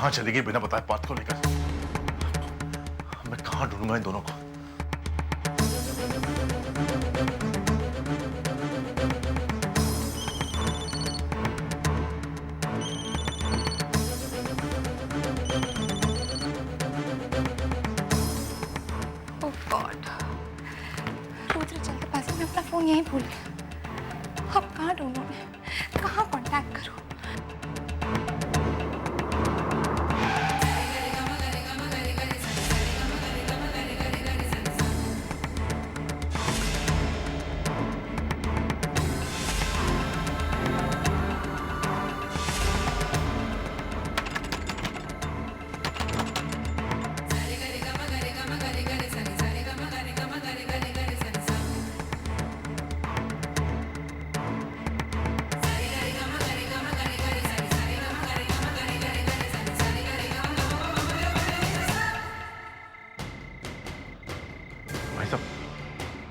कहां चली गई बिना बताए पार्थ को लेकर? मैं कहां ढूंढूंगा इन दोनों को? फोन यहीं भूल गया। अब कहाँ ढूंढूं मैं? कहाँ कांटेक्ट करूं?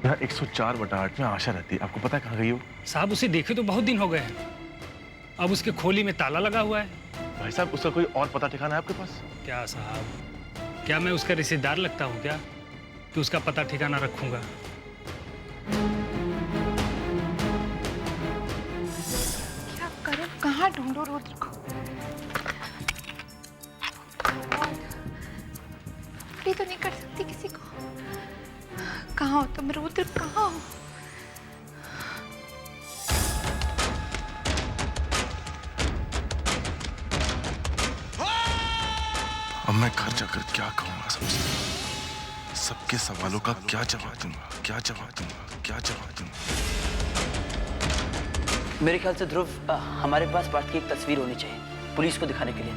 यहाँ 104/8 में आशा रहती है। आपको पता है कहाँ गई हो? साहब उसे देखे तो बहुत दिन हो गए हैं। अब उसके खोली में ताला लगा हुआ है। भाई साहब उसका कोई और पता ठिकाना है आपके पास? क्या साहब, क्या मैं उसका रिश्तेदार लगता हूँ क्या कि उसका पता ठिकाना रखूंगा? क्या करूं? कहाँ ढूंढूं रुद्र को? फ्री तो नहीं कर सकती किसी को। कहाँ हो तुम रुद्र? कहाँ हो? अब मैं घर जाकर क्या कहूंगा सबसे? सबके सवालों का क्या जवाब दूंगा? क्या जवाब दूंगा? क्या जवाब दूंगा? मेरे ख्याल से ध्रुव, हमारे पास पार्थ की एक तस्वीर होनी चाहिए पुलिस को दिखाने के लिए।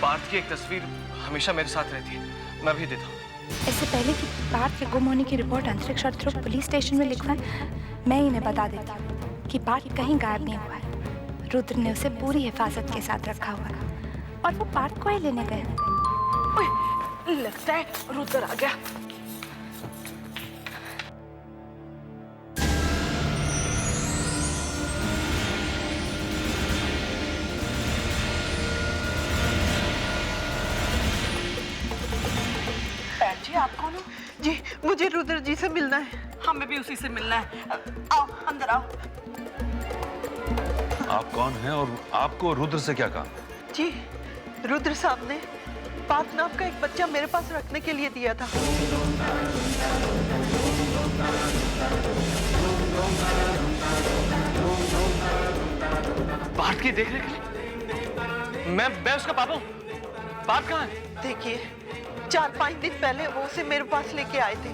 पार्थ की एक तस्वीर हमेशा मेरे साथ रहती है, मैं भी देता हूँ। इससे पहले कि पार्थ के गुम होने की रिपोर्ट अंतरिक्ष और ध्रुव पुलिस स्टेशन में लिखवाएं, मैं इन्हें बता देती हूँ कि पार्थ कहीं गायब नहीं हुआ है। रुद्र ने उसे पूरी हिफाजत के साथ रखा हुआ है और वो पार्थ को ही लेने गए। लगता है रुद्र आ गया। जी आप कौन हो? जी मुझे रुद्र जी से मिलना है। हमें भी उसी से मिलना है। आओ अंदर आओ। आप कौन हैं और आपको रुद्र से क्या काम? जी रुद्र साहब ने पार्थ नाम का एक बच्चा मेरे पास रखने के लिए दिया था। पार्थ की देखरेख के लिए? मैं उसका पापा हूँ। पार्थ कहाँ है? देखिए 4-5 दिन पहले वो उसे मेरे पास लेके आए थे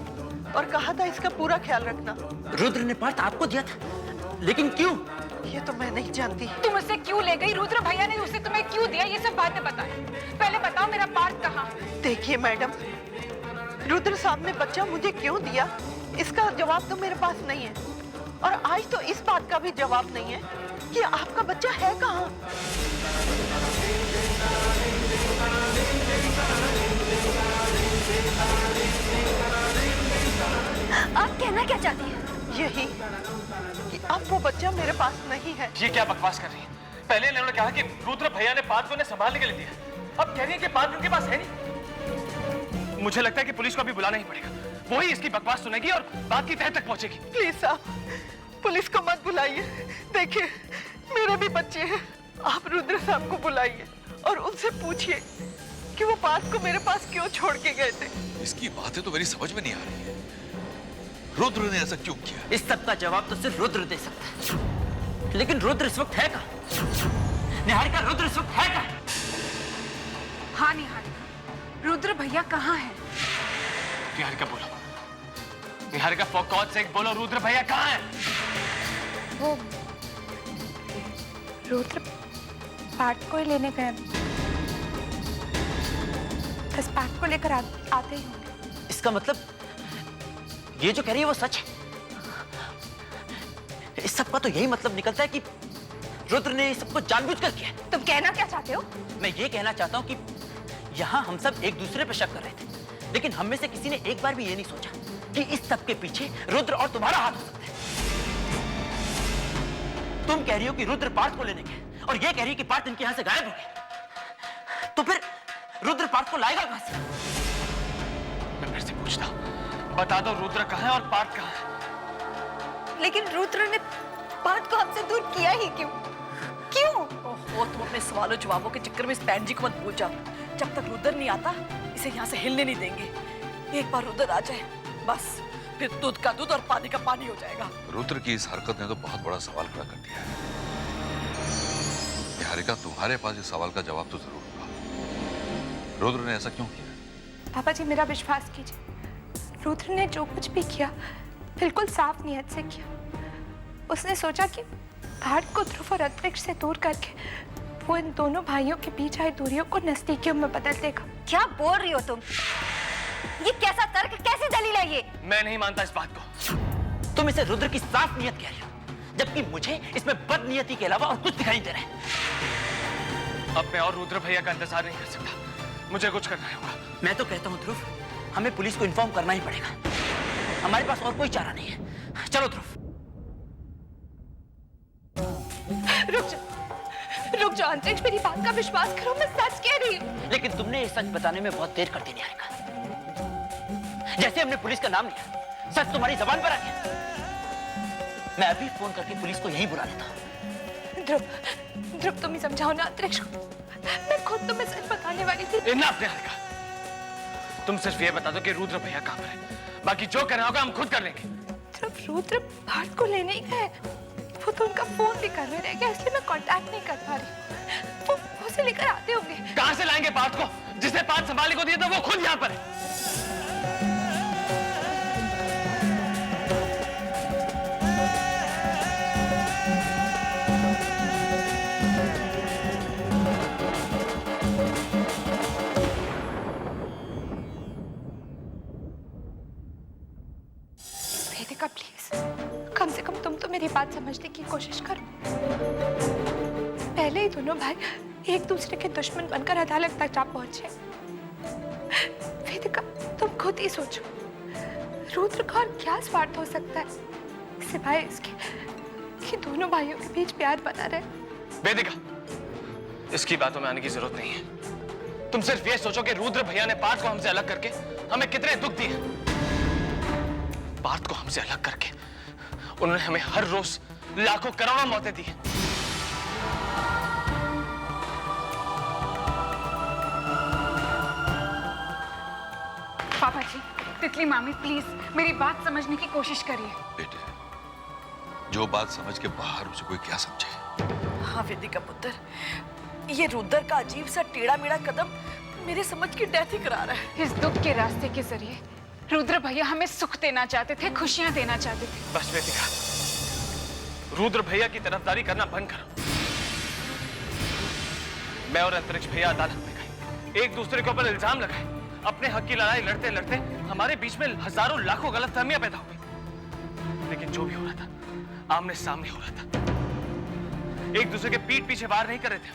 और कहा था इसका पूरा ख्याल रखना। रुद्र ने पार्थ आपको दिया था, लेकिन क्यों? ये तो मैं नहीं जानती। तुम उसे क्यों ले गई? रुद्र भैया ने उसे तुम्हें क्यों दिया? ये सब बातें बताओ। पहले बताओ मेरा पार्थ कहाँ? देखिए मैडम, रुद्र साहब ने बच्चा मुझे क्यों दिया इसका जवाब तो मेरे पास नहीं है और आज तो इस बात का भी जवाब नहीं है कि आपका बच्चा है कहाँ। आप कहना क्या चाहती हैं? यही कि अब वो बच्चा मेरे पास नहीं है। ये क्या बकवास कर रही है? पहले इन्होंने कहा कि रुद्र भैया ने पार्थ को उन्हें संभालने के लिए दिया, अब कह रही है कि पार्थ उनके पास है नहीं। मुझे लगता है कि पुलिस को अभी बुलाना ही पड़ेगा। वो ही इसकी बकवास सुनेगी और बात की तह तक पहुंचेगी। प्लीज साहब पुलिस को मत बुलाइए। देखिए मेरे भी बच्चे हैं, आप रुद्र साहब को बुलाइए और उनसे पूछिए कि वो पार्थ को मेरे पास क्यों छोड़ के गए थे। इसकी बातें तो मेरी समझ में नहीं आ रही है। रुद्र ने ऐसा क्यों किया? इस सब का जवाब तो सिर्फ रुद्र दे सकता है। लेकिन रुद्र इस वक्त है कहाँ? निहारिका, रुद्र इस वक्त है कहाँ? हाँ निहारिका, रुद्र भैया कहाँ है? निहारिका बोलो, निहारिका फॉर गॉड सेक बोलो, रुद्र भैया कहाँ है? वो रुद्र पार्थ को ही लेने गए, बस पार्थ को लेकर आते ही होंगे। इसका मतलब ये जो कह रही है वो सच है। इस सब का तो यही मतलब निकलता है कि रुद्र ने सबको जानबूझकर किया। तुम कहना क्या चाहते हो? मैं ये कहना चाहता हूँ कि यहाँ हम सब एक दूसरे पर शक कर रहे थे, लेकिन हम में से किसी ने एक बार भी ये नहीं सोचा कि इस सब के पीछे रुद्र और तुम्हारा हाथ हो सकता है। तुम कह रही हो कि रुद्र पार्थ को लेने गए और ये कह रही हो कि पार्थ इनके यहाँ से गायब हो गए। तो फिर रुद्र पार्थ को लाएगा कहां से? मैं फिर से पूछता हूं, बता दो रुद्र कहाँ है और पार्थ कहाँ है? लेकिन रुद्र ने पार्थ को हमसे दूर किया ही क्यों? क्यों? ओहो, तुम अपने सवालों जवाबों के चक्कर में इस बहन जी को मत भूल जाओ। जब तक रुद्र नहीं आता इसे यहाँ से हिलने नहीं देंगे। एक बार रुद्र आ जाए बस फिर दूध का दूध और पानी का पानी हो जाएगा। रुद्र की इस हरकत ने तो बहुत बड़ा सवाल खड़ा कर दिया है। निहारिका, तुम्हारे पास इस सवाल का जवाब तो जरूर होगा। रुद्र ने ऐसा क्यों किया? पापा जी मेरा विश्वास कीजिए, रुद्र ने जो कुछ भी किया बिल्कुल साफ नियत से किया। उसने सोचा कि पार्थ को ध्रुव और अंतरिक्ष से दूर करके वो इन दोनों भाइयों के बीच आई दूरियों को नजदीकियों में बदल देगा। क्या बोल रही हो तुम? ये कैसा तर्क, कैसी दलील है ये? मैं नहीं मानता इस बात को। तुम इसे रुद्र की साफ नियत कह रही हो, जबकि मुझे इसमें बदनीयती के अलावा और कुछ दिखाई दे रहा है। अब मैं और रुद्र भैया का इंतजार नहीं कर सकता, मुझे कुछ करना होगा। मैं तो कहता हूँ ध्रुव, हमें पुलिस को इन्फॉर्म करना ही पड़ेगा। हमारे पास और कोई चारा नहीं है। चलो ध्रुव। रुक जाओ अंतरिक्ष, मेरी बात का विश्वास करो, मैं सच कह रही हूँ। लेकिन तुमने ये सच बताने में बहुत देर कर दी निहारिका। जैसे हमने पुलिस का नाम लिया, सच तुम्हारी जबान पर आ गया। मैं अभी फोन करके पुलिस को यहीं बुला लेता हूँ। ध्रुव तुम ही समझाओ ना अंतरिक्ष को, मैं खुद तुम्हें सच बताने वाली थी। इनफ निहारिका, तुम सिर्फ ये बता दो कि रुद्र भैया कहाँ पर है, बाकी जो करना होगा हम खुद कर लेंगे। ध्रुव रुद्र पार्थ को लेने ही गए, वो तो उनका फोन भी कर रह गया, इसलिए मैं कांटेक्ट नहीं कर पा रही। वो उसे लेकर आते होंगे। कहां से लाएंगे पार्थ को? जिसे पार्थ संभालने को दिया था वो खुद यहाँ पर है। वेदिका प्लीज, कम से कम तुम तो मेरी बात समझने की कोशिश करो। पहले ही दोनों भाई एक दूसरे के दुश्मन बनकर अदालत तक जा पहुंचे। वेदिका तुम खुद ही सोचो, रुद्र का और क्या स्वार्थ हो सकता है सिवाय इसके कि दोनों भाइयों के बीच प्यार बना रहे। वेदिका, इसकी बातों में आने की जरूरत नहीं है। तुम सिर्फ ये सोचो कि रुद्र भैया ने पार्थ को हमसे अलग करके हमें कितने दुख दिए। पार्थ को हमसे अलग करके उन्होंने हमें हर रोज लाखों करोड़ों मौतें दी। पापा जी, तितली मामी प्लीज मेरी बात समझने की कोशिश करिए। बेटे, जो बात समझ के बाहर उसे कोई क्या समझे। हाँ वेदिका पुत्र, ये रुद्र का अजीब सा टेढ़ा मेढ़ा कदम मेरे समझ की डेथ ही करा रहा है। इस दुख के रास्ते के जरिए रुद्र भैया हमें सुख देना चाहते थे, खुशियां देना चाहते थे। बस वेदिका, रुद्र भैया की तरफदारी करना बंद करो। मैं और अंतरिक्ष भैया अदालत में गए, एक दूसरे के ऊपर इल्जाम लगाए, अपने हक की लड़ाई लड़ते लड़ते हमारे बीच में हजारों लाखों गलतफहमियां पैदा हो गई। लेकिन जो भी हो रहा था आमने सामने हो रहा था, एक दूसरे के पीठ पीछे वार नहीं कर रहे थे।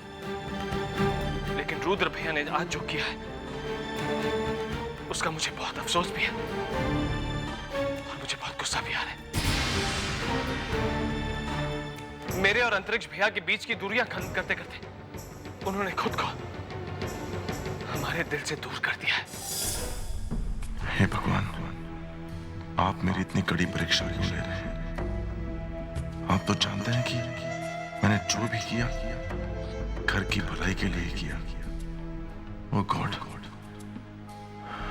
लेकिन रुद्र भैया ने आज जो किया है उसका मुझे बहुत अफसोस भी है और मुझे बहुत गुस्सा भी आ रहा है। मेरे और अंतरिक्ष भैया के बीच की दूरियां खत्म करते करते उन्होंने खुद को हमारे दिल से दूर कर दिया है। हे भगवान, आप मेरी इतनी कड़ी परीक्षा क्यों ले रहे हैं? आप तो जानते हैं कि मैंने जो भी किया घर की भलाई के लिए किया। वो गॉड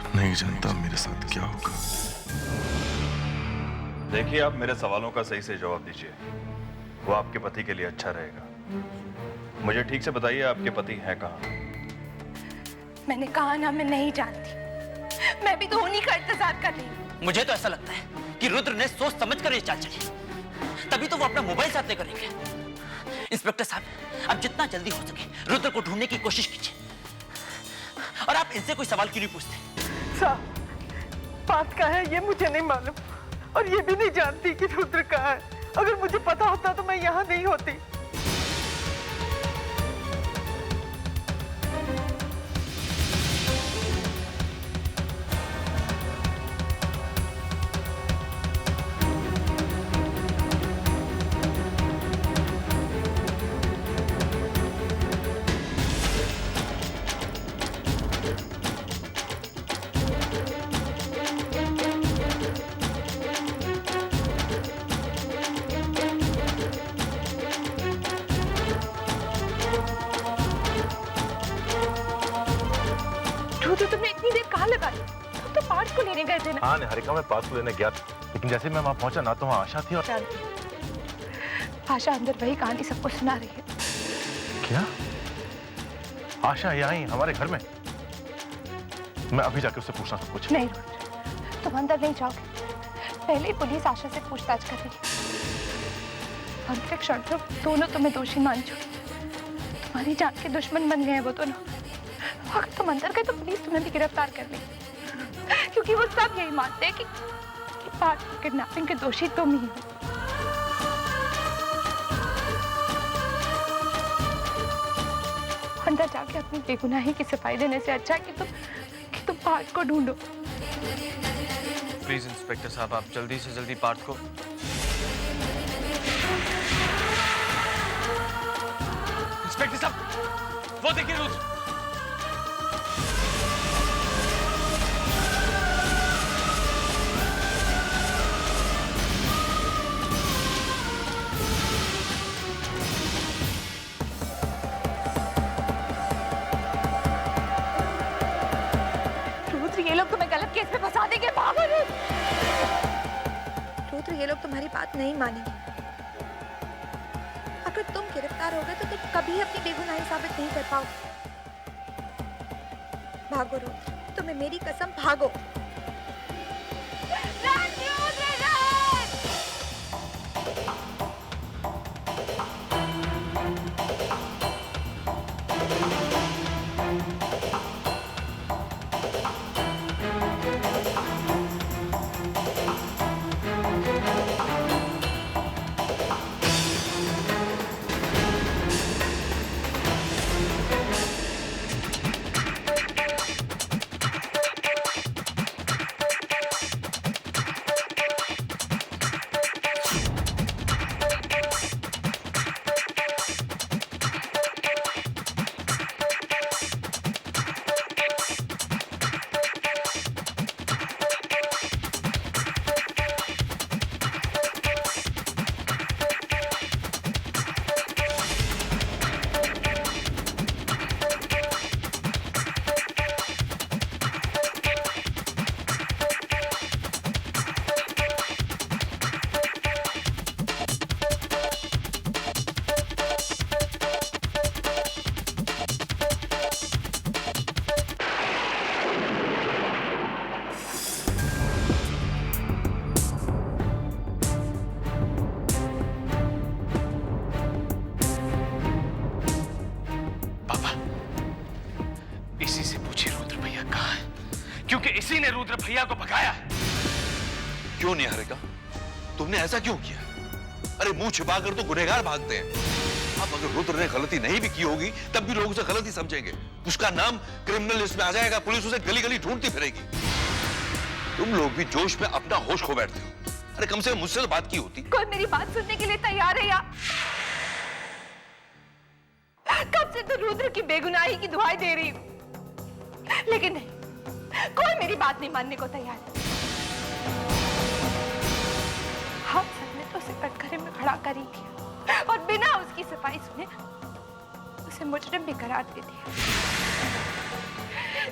नहीं जानता मेरे साथ क्या होगा। देखिए, आप मेरे सवालों का सही से जवाब दीजिए, वो आपके पति के लिए अच्छा रहेगा। मुझे ठीक से बताइए, आपके पति हैं कहाँ? मैंने कहा ना, मैं नहीं जानती, मैं भी तो उन्हीं का इंतजार कर रही हूँ। मुझे तो ऐसा लगता है कि रुद्र ने सोच समझ कर ये चाल चली, तभी तो वो अपना मोबाइल साथ लेकर गए। इंस्पेक्टर साहब, अब जितना जल्दी हो सके रुद्र को ढूंढने की कोशिश कीजिए। और आप इनसे कोई सवाल क्यों नहीं पूछते? साहब, बात का है ये मुझे नहीं मालूम, और ये भी नहीं जानती कि रुद्र कहाँ है। अगर मुझे पता होता तो मैं यहाँ नहीं होती। लगा दी? तुम तो पार्थ को लेने गए थे ना। हाँ निहारिका, मैं पार्थ को लेने गया था, लेकिन जैसे मैं वहां पहुंचा ना तो वहां आशा थी और आशा अंदर वही कहानी सबको सुना रही है। क्या? आशा यहाँ ही हमारे घर में? मैं अभी जाकर उससे पूछना सब कुछ। नहीं रुद्र, तुम अंदर नहीं जाओगे। पहले ही पुलिस आशा से पूछताछ कर रही है। अंतरिक्ष और ध्रुव दोनों तुम्हें दोषी मान चुके। तुम्हारी जान के दुश्मन बन गए हैं वो दोनों। अगर तुम अंदर गए तो पुलिस तुम्हें भी गिरफ्तार कर लेगी, क्योंकि वो सब यही मानते हैं कि पार्थ की किडनैपिंग के दोषी तुम ही हो। अंदर जाके अपनी बेगुनाही की सफाई देने से अच्छा है कि तुम पार्थ को ढूंढो। प्लीज इंस्पेक्टर साहब, आप जल्दी से जल्दी पार्थ को। इंस्पेक्टर साहब, वो देखिए रुद्र। ये लोग तुम्हें गलत केस में फंसा देंगे। भागो रुद्र, ये लोग तुम्हारी बात नहीं मानेंगे। अगर तुम गिरफ्तार हो गए तो तुम कभी अपनी बेगुनाही साबित नहीं कर पाओगे। भागो रुद्र, तुम्हें मेरी कसम, भागो। क्योंकि इसी ने रुद्र भैया को भगाया। क्यों निहारिका, तुमने ऐसा क्यों किया? अरे मुंह छिपाकर तो गुनहगार भागते हैं। अब अगर रुद्र ने गलती नहीं भी की होगी तब भी लोग उसे गलती समझेंगे, उसका नाम क्रिमिनल लिस्ट में आ जाएगा, पुलिस उसे गली गली ढूंढती फिरेगी। तुम लोग भी जोश में अपना होश खो बैठते हो। अरे कम से कम मुझसे बात की होती। कोई मेरी बात सुनने के लिए तैयार है या? कब से तो रुद्र की बेगुनाही की दुहाई दे रही हूं, लेकिन नहीं, कोई मेरी बात नहीं मानने को तैयार है। हम सब ने तो उसे कटघरे में खड़ा कर ही दिया और बिना उसकी सफाई सुने उसे मुजरिम भी करार दे दिया,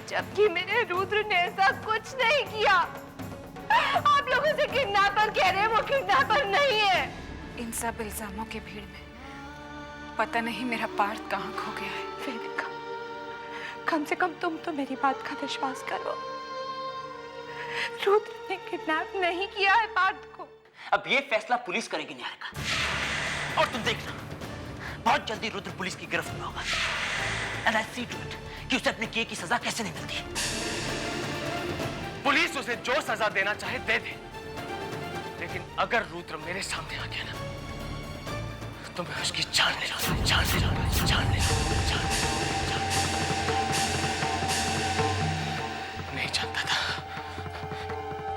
जबकि मेरे रुद्र ने ऐसा कुछ नहीं किया। आप लोग उसे किडनैपर कह रहे हैं, वो किडनैपर नहीं है। इन सब इल्जामों की भीड़ में पता नहीं मेरा पार्थ कहाँ खो गया है। वेदिका, कम से कम तुम तो मेरी बात का विश्वास करो। रुद्र ने किडनैप नहीं किया है पार्थ को। अब ये फैसला पुलिस करेगी निहारिका, और तुम देखना बहुत जल्दी रुद्र पुलिस की गिरफ्त में होगा। And I see to it कि उसे अपने किए की सजा कैसे नहीं मिलती। पुलिस उसे जो सजा देना चाहे दे दे, लेकिन अगर रुद्र मेरे सामने आ गया ना तो मैं उसकी जान ले जाऊंगा, जान ले जाऊंगा, जान ले जाऊंगा, नहीं जानता था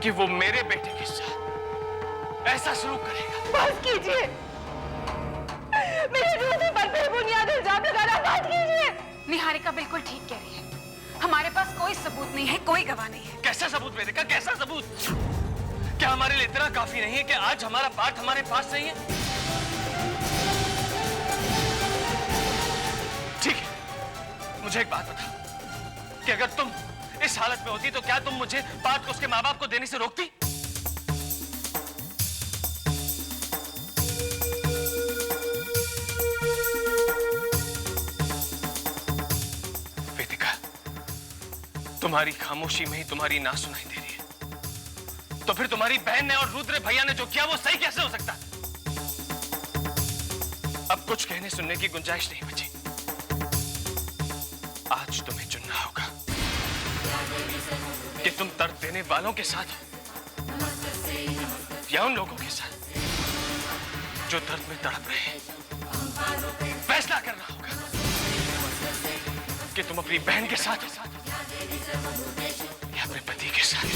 कि वो मेरे बेटे के साथ ऐसा सलूक करेगा। बस कीजिए, मेरे रुद्र पर बेबुनियाद इल्जाम लगाना बंद कीजिए। निहारिका बिल्कुल ठीक कह रही है, हमारे पास कोई सबूत नहीं है, कोई गवाह नहीं है। कैसा सबूत वेदिका, कैसा सबूत? क्या हमारे लिए इतना काफी नहीं है कि आज हमारा पार्थ हमारे पास नहीं है? ठीक है, मुझे एक बात बताओ कि अगर तुम इस हालत में होती तो क्या तुम मुझे पार्थ को उसके माँ बाप को देने से रोकती? वेदिका, तुम्हारी खामोशी में ही तुम्हारी ना सुनाई दे रही है। तो फिर तुम्हारी बहन ने और रुद्र भैया ने जो किया वो सही कैसे हो सकता? अब कुछ कहने सुनने की गुंजाइश नहीं बची। आज तुम्हें चुनना होगा कि तुम दर्द देने वालों के साथ हो या उन लोगों के साथ जो दर्द में तड़प रहे हैं। फैसला करना होगा कि तुम अपनी बहन के साथ हो या अपने पति के साथ।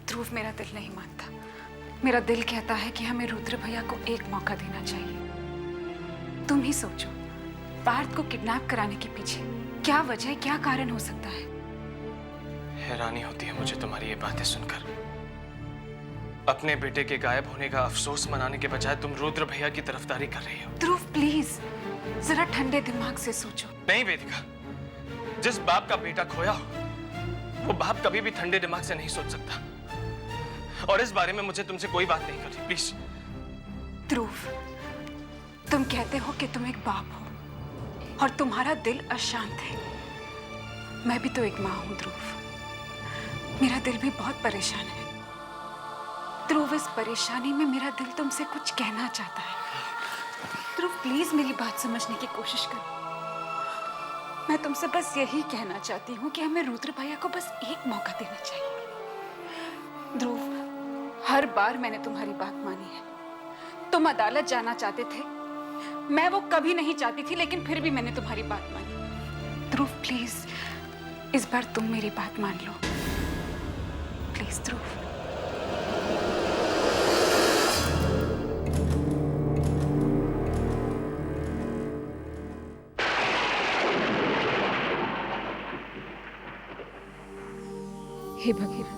ध्रुव, मेरा दिल नहीं मानता। मेरा दिल कहता है कि हमें रुद्र भैया को एक मौका देना चाहिए। तुम ही सोचो, पार्थ को किडनैप कराने के पीछे क्या वजह, क्या कारण हो सकता है? हैरानी होती है मुझे तुम्हारी ये बातें सुनकर। अपने बेटे के गायब होने का अफसोस मनाने के बजाय तुम रुद्र भैया की तरफदारी कर रही हो। ध्रुव प्लीज, जरा ठंडे दिमाग से सोचो। नहीं वेदिका, जिस बाप का बेटा खोया हो वो बाप कभी भी ठंडे दिमाग से नहीं सोच सकता। और इस बारे में मुझे तुमसे कोई बात नहीं करनी, प्लीज। ध्रुव, तुम कहते हो कि तुम एक बाप हो और तुम्हारा दिल अशांत है। मैं भी तो एक माँ हूं ध्रुव, मेरा दिल भी बहुत परेशान है। ध्रुव, इस परेशानी में मेरा दिल तुमसे कुछ कहना चाहता है। ध्रुव प्लीज मेरी बात समझने की कोशिश करो। मैं तुमसे बस यही कहना चाहती हूँ कि हमें रुद्र भैया को बस एक मौका देना चाहिए। ध्रुव, हर बार मैंने तुम्हारी बात मानी है। तुम अदालत जाना चाहते थे, मैं वो कभी नहीं चाहती थी, लेकिन फिर भी मैंने तुम्हारी बात मानी। ध्रुव प्लीज, इस बार तुम मेरी बात मान लो प्लीज। ध्रुव, हे भगवान,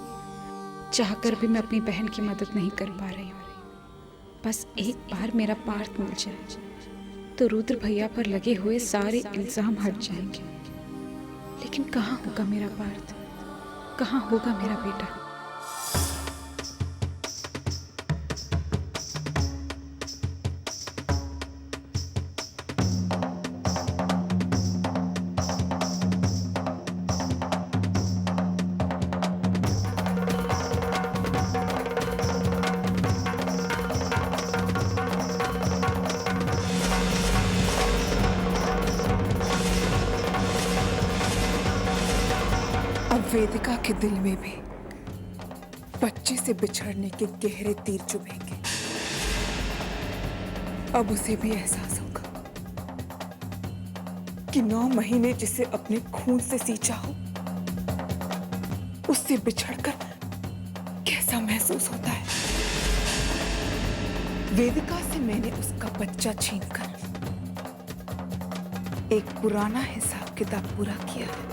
चाहकर भी मैं अपनी बहन की मदद नहीं कर पा रही हूँ। बस एक बार मेरा पार्थ मिल जाए तो रुद्र भैया पर लगे हुए सारे इल्जाम हट जाएंगे। लेकिन कहाँ होगा मेरा पार्थ, कहाँ होगा मेरा बेटा? वेदिका के दिल में भी बच्चे से बिछड़ने के गहरे तीर चुभेंगे। अब उसे भी एहसास होगा कि 9 महीने जिसे अपने खून से सींचा हो, उससे बिछड़कर कैसा महसूस होता है। वेदिका से मैंने उसका बच्चा छीनकर एक पुराना हिसाब किताब पूरा किया है।